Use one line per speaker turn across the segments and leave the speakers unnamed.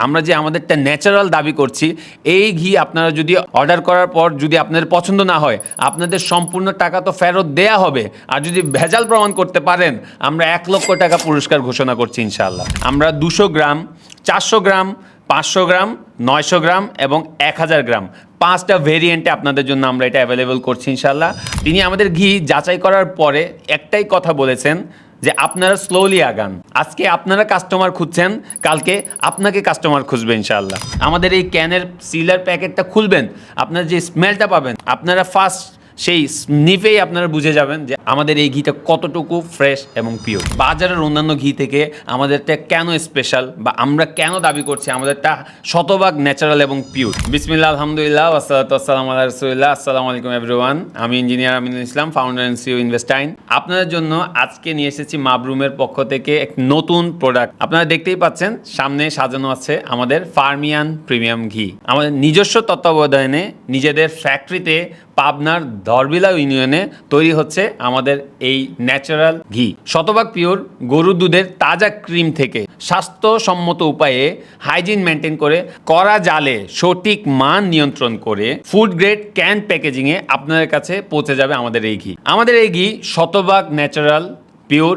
আমরা যে আমাদেরটা ন্যাচারাল দাবি করছি, এই ঘি আপনারা যদি অর্ডার করার পর যদি আপনাদের পছন্দ না হয়, আপনাদের সম্পূর্ণ টাকা তো ফেরত দেয়া হবে। আর যদি ভেজাল প্রমাণ করতে পারেন, আমরা 1,00,000 টাকা পুরস্কার ঘোষণা করছি ইনশাআল্লাহ। আমরা 200 গ্রাম, 400 গ্রাম, 500 গ্রাম, 900 গ্রাম এবং 1000 গ্রাম 5টা ভেরিয়েন্টে আপনাদের জন্য আমরা এটা অ্যাভেলেবল করছি ইনশাআল্লাহ। তিনি আমাদের ঘি যাচাই করার পরে একটাই কথা বলেছেন যে আপনারা স্লোলি আগান। আজকে আপনারা কাস্টমার খুঁজছেন, কালকে আপনাকে কাস্টমার খুঁজবে ইনশাআল্লাহ। আমাদের এই ক্যানের সিলার প্যাকেটটা খুলবেন, আপনারা যে স্মেলটা পাবেন, আপনারা ফার্স্ট সেই স্নিফেই আপনারা বুঝে যাবেন যে আমাদের এই ঘিটা কতটুকু ফ্রেশ এবং পিওর। বাজারের অন্যান্য ঘি থেকে আমাদেরটা কেন স্পেশাল বা আমরা কেন দাবি করছি আমাদেরটা শতভাগ ন্যাচারাল এবং পিওর। বিসমিল্লাহ, আলহামদুলিল্লাহ, ওয়াসসালাতু ওয়াসসালামু আলা রাসূলিল্লাহ। আসসালামু আলাইকুম এভরিওয়ান। আমি engineer Aminul Islam, founder and CEO ইনভেস্টাইন। আপনাদের জন্য আজকে নিয়ে এসেছি মাবরুমের পক্ষ থেকে এক নতুন প্রোডাক্ট। আপনারা দেখতেই পাচ্ছেন সামনে সাজানো আছে আমাদের ফার্মিয়ান প্রিমিয়াম ঘি। আমাদের নিজস্ব তত্ত্বাবধানে নিজেদের ফ্যাক্টরিতে পাবনার ধরবিলা ইউনিয়নে তৈরি হচ্ছে আমাদের এই ন্যাচারাল ঘি। শতভাগ পিওর গরুর দুধের তাজা ক্রিম থেকে স্বাস্থ্যসম্মত উপায়ে হাইজিন মেনটেন করে কড়া জালে সঠিক মান নিয়ন্ত্রণ করে ফুড গ্রেড ক্যান প্যাকেজিংয়ে আপনাদের কাছে পৌঁছে যাবে আমাদের এই ঘি। আমাদের এই ঘি শতভাগ ন্যাচারাল, পিওর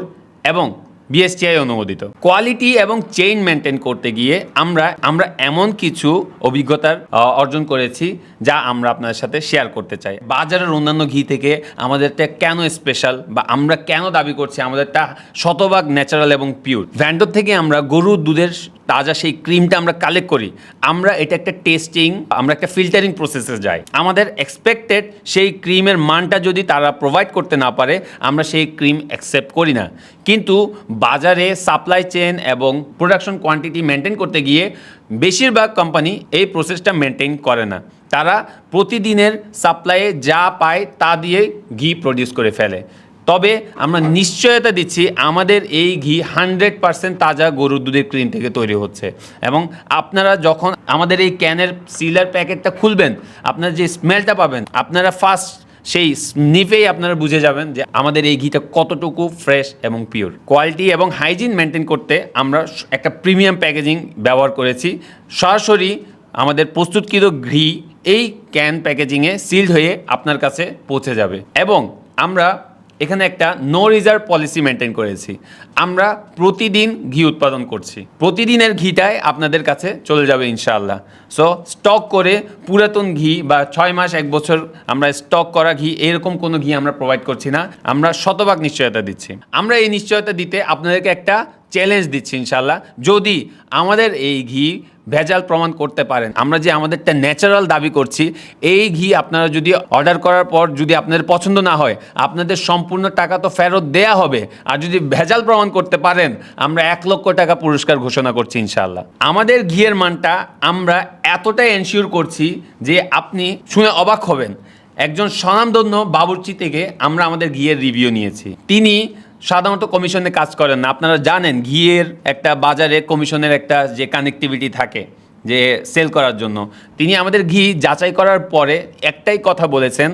এবং বিএসটিআই অনুমোদিত। কোয়ালিটি এবং চেইন মেনটেন করতে গিয়ে আমরা এমন কিছু অভিজ্ঞতার অর্জন করেছি যা আমরা আপনাদের সাথে শেয়ার করতে চাই। বাজারের অন্যান্য ঘি থেকে আমাদেরটা কেন স্পেশাল বা আমরা কেন দাবি করছি আমাদেরটা শতভাগ ন্যাচারাল এবং পিওর। ভ্যান্ডর থেকে আমরা গরুর দুধের তাজা সেই ক্রিমটা আমরা কালেক্ট করি, আমরা এটা একটা টেস্টিং, আমরা একটা ফিল্টারিং প্রসেসে যাই। আমাদের এক্সপেক্টেড সেই ক্রিমের মানটা যদি তারা প্রোভাইড করতে না পারে, আমরা সেই ক্রিম অ্যাকসেপ্ট করি না। কিন্তু বাজারে সাপ্লাই চেন এবং প্রোডাকশন কোয়ান্টিটি মেনটেন করতে গিয়ে বেশিরভাগ কোম্পানি এই প্রসেসটা মেনটেন করে না। তারা প্রতিদিনের সাপ্লাইয়ে যা পায় তা দিয়ে ঘি প্রডিউস করে ফেলে। তবে আমরা নিশ্চয়তা দিচ্ছি আমাদের এই ঘি 100% তাজা গরুর দুধের ক্রিম থেকে তৈরি হচ্ছে। এবং আপনারা যখন আমাদের এই ক্যানের সিলার প্যাকেটটা খুলবেন, আপনারা যে স্মেলটা পাবেন, আপনারা ফার্স্ট সেই স্নিফেই আপনারা বুঝে যাবেন যে আমাদের এই ঘিটা কতটুকু ফ্রেশ এবং পিওর। কোয়ালিটি এবং হাইজিন মেনটেন করতে আমরা একটা প্রিমিয়াম প্যাকেজিং ব্যবহার করেছি। সরাসরি আমাদের প্রস্তুতকৃত ঘি এই ক্যান প্যাকেজিংয়ে সিলড হয়ে আপনার কাছে পৌঁছে যাবে। এবং আমরা এখানে একটা নো রিজার্ভ পলিসি মেনটেন করেছি। আমরা প্রতিদিন ঘি উৎপাদন করছি, প্রতিদিনের ঘিটাই আপনাদের কাছে চলে যাবে ইনশাআল্লাহ। সো স্টক করে পুরাতন ঘি বা 6 মাস 1 বছর আমরা স্টক করা ঘি, এরকম কোনো ঘি আমরা প্রোভাইড করছি না। আমরা শতভাগ নিশ্চয়তা দিচ্ছি। আমরা এই নিশ্চয়তা দিতে আপনাদেরকে একটা চ্যালেঞ্জ দিচ্ছি ইনশাআল্লাহ। যদি আমাদের এই ঘি ভেজাল প্রমাণ করতে পারেন, আমরা যে আমাদেরটা ন্যাচারাল দাবি করছি, এই ঘি আপনারা যদি অর্ডার করার পর যদি আপনাদের পছন্দ না হয়, আপনাদের সম্পূর্ণ টাকা তো ফেরত দেয়া হবে। আর যদি ভেজাল প্রমাণ করতে পারেন, আমরা 1,00,000 টাকা পুরস্কার ঘোষণা করছি ইনশাআল্লাহ। আমাদের ঘিয়ের মানটা আমরা এতটাই এনশিওর করছি যে আপনি শুনে অবাক হবেন। একজন স্বনামধন্য বাবুর্চি থেকে আমরা আমাদের ঘিয়ের রিভিউ নিয়েছি। তিনি সাধারণত কমিশনে কাজ করেন না। আপনারা জানেন ঘিয়ের একটা বাজারে কমিশনের একটা যে কানেক্টিভিটি থাকে যে সেল করার জন্য, তিনি আমাদের ঘি যাচাই করার পরে একটাই কথা বলেছেন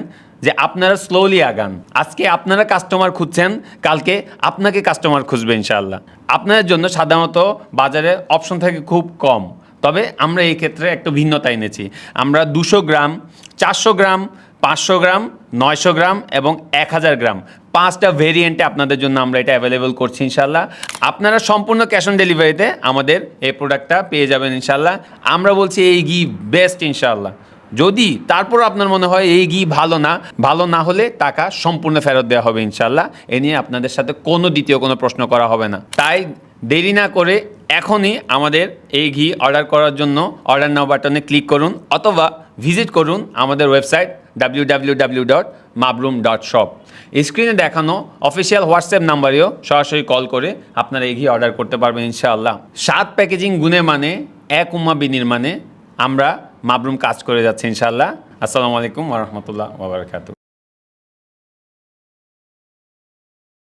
যে আপনারা স্লোলি আগান। আজকে আপনারা কাস্টমার খুঁজছেন, কালকে আপনাকে কাস্টমার খুঁজবে ইনশাআল্লাহ। আপনাদের জন্য সাধারণত বাজারে অপশন থাকে খুব কম, তবে আমরা এই ক্ষেত্রে একটু ভিন্নতা এনেছি। আমরা 200 গ্রাম, 400 গ্রাম, 500 গ্রাম, 900 গ্রাম এবং 1000 গ্রাম 5টা ভেরিয়েন্টে আপনাদের জন্য আমরা এটা অ্যাভেলেবল করছি ইনশাআল্লাহ। আপনারা সম্পূর্ণ ক্যাশ অন ডেলিভারিতে আমাদের এই প্রোডাক্টটা পেয়ে যাবেন ইনশাআল্লাহ। আমরা বলছি এই ঘি বেস্ট ইনশাআল্লাহ। যদি তারপর আপনার মনে হয় এই ঘি ভালো না হলে টাকা সম্পূর্ণ ফেরত দেওয়া হবে ইনশাআল্লাহ। এ নিয়ে আপনাদের সাথে দ্বিতীয় কোনো প্রশ্ন করা হবে না। তাই দেরি না করে এখনই আমাদের এই ঘি অর্ডার করার জন্য অর্ডার নাও বাটনে ক্লিক করুন অথবা ভিজিট করুন আমাদের ওয়েবসাইট www.mabroom.shop। স্ক্রিনে দেখানো অফিসিয়াল হোয়াটসঅ্যাপ নাম্বারেও সরাসরি কল করে আপনারা এই ঘি অর্ডার করতে পারবেন ইনশাআল্লাহ। স্বাদ প্যাকেজিং গুণে মানে এক উম্মা বিনির্মাণে আমরা মাবরুম কাজ করে যাচ্ছি ইনশাআল্লাহ। আসসালামু আলাইকুম ওয়া রাহমাতুল্লাহি ওয়া বারাকাতুহু।